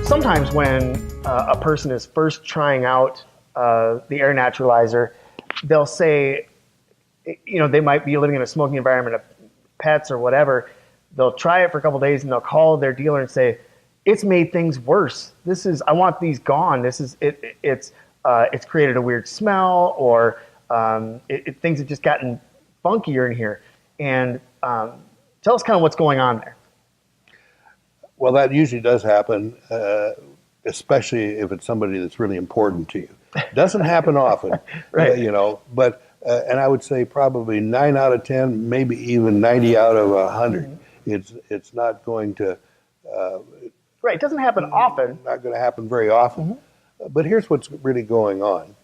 sometimes when a person is first trying out the air naturalizer, they'll say, they might be living in a smoking environment of pets or whatever. They'll try it for a couple of days and they'll call their dealer and say, it's made things worse. I want these gone. It's created a weird smell, or things have just gotten funkier in here. And tell us kind of what's going on there. Well, that usually does happen, especially if it's somebody that's really important to you. Doesn't happen often, right. But and I would say probably 9 out of 10, maybe even 90 out of 100. Mm-hmm. It's not going to. Right, it doesn't happen often. Not going to happen very often. Mm-hmm. But here's what's really going on.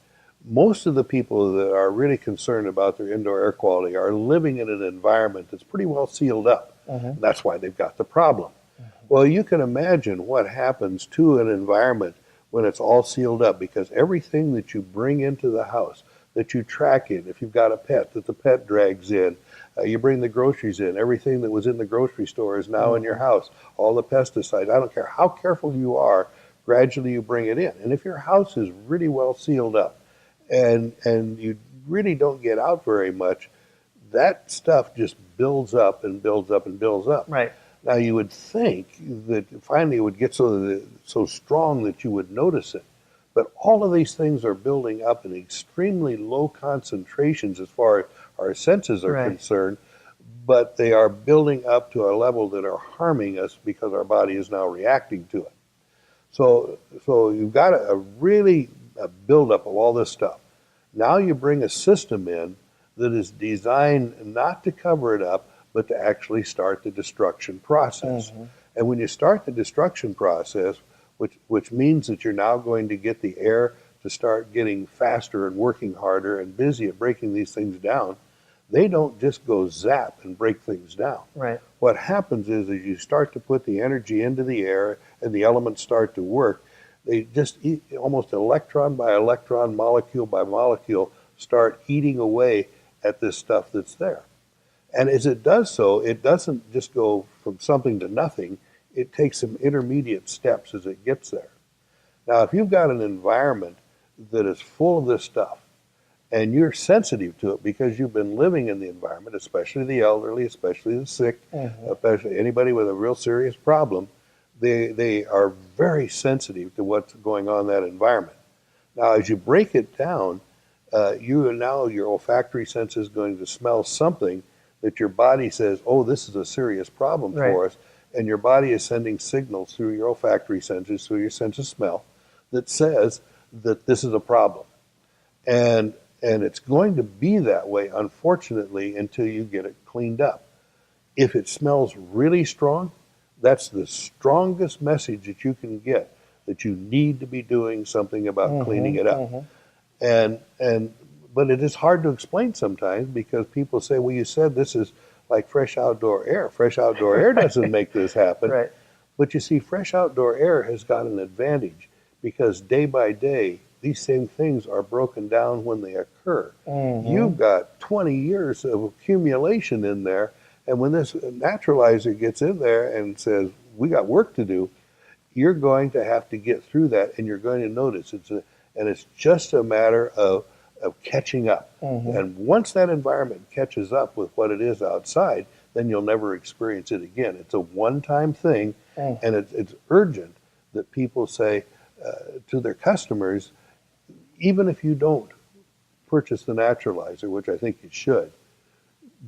Most of the people that are really concerned about their indoor air quality are living in an environment that's pretty well sealed up. Mm-hmm. That's why they've got the problem. Mm-hmm. Well, you can imagine what happens to an environment when it's all sealed up, because everything that you bring into the house, that you track in, if you've got a pet, that the pet drags in, you bring the groceries in, everything that was in the grocery store is now in your house, all the pesticides. I don't care how careful you are, gradually you bring it in. And if your house is really well sealed up and you really don't get out very much, that stuff just builds up and builds up and builds up. Right. Now, you would think that finally it would get so strong that you would notice it. But all of these things are building up in extremely low concentrations as far as our senses are concerned, but they are building up to a level that are harming us because our body is now reacting to it. So you've got a buildup of all this stuff. Now you bring a system in that is designed not to cover it up, but to actually start the destruction process. Mm-hmm. And when you start the destruction process, which means that you're now going to get the air to start getting faster and working harder and busy at breaking these things down, they don't just go zap and break things down. Right. What happens is as you start to put the energy into the air and the elements start to work, they just almost electron by electron, molecule by molecule, start eating away at this stuff that's there. And as it does so, it doesn't just go from something to nothing. It takes some intermediate steps as it gets there. Now, if you've got an environment that is full of this stuff, and you're sensitive to it because you've been living in the environment, especially the elderly, especially the sick, especially anybody with a real serious problem, they are very sensitive to what's going on in that environment. Now, as you break it down, your olfactory sense is going to smell something that your body says, oh, this is a serious problem for us. And your body is sending signals through your olfactory senses, through your sense of smell, that says that this is a problem. And it's going to be that way, unfortunately, until you get it cleaned up. If it smells really strong, that's the strongest message that you can get, that you need to be doing something about cleaning it up. But it is hard to explain sometimes because people say, well, you said this is like fresh outdoor air. Fresh outdoor air doesn't make this happen. Right. But you see, fresh outdoor air has got an advantage because day by day, these same things are broken down when they occur. You've got 20 years of accumulation in there, and when this naturalizer gets in there and says, we got work to do, you're going to have to get through that, and you're going to notice. It's just a matter of catching up. And once that environment catches up with what it is outside, then you'll never experience it again. It's a one-time thing, and it's urgent that people say to their customers, even if you don't purchase the naturalizer, which I think you should,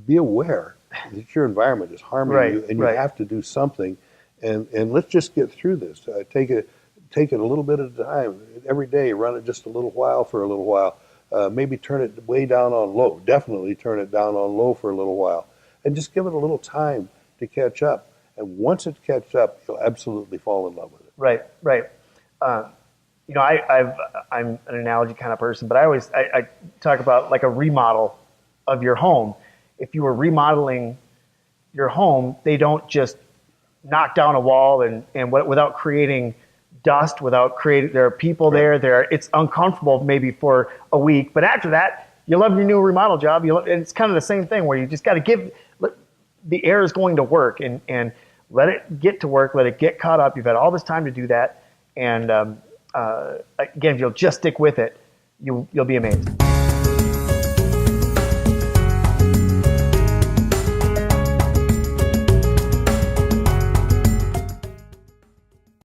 be aware that your environment is harming you, and you have to do something. And let's just get through this. Take it a little bit at a time. Every day, run it just a little while for a little while. Maybe turn it way down on low. Definitely turn it down on low for a little while. And just give it a little time to catch up. And once it catches up, you'll absolutely fall in love with it. Right. I'm an analogy kind of person, but I talk about like a remodel of your home. If you were remodeling your home, they don't just knock down a wall and without creating dust, there are people there. It's uncomfortable maybe for a week, but after that, you love your new remodel job. And it's kind of the same thing where you just got to the air is going to work and let it get to work, let it get caught up. You've had all this time to do that. And again, if you'll just stick with it, you'll be amazed.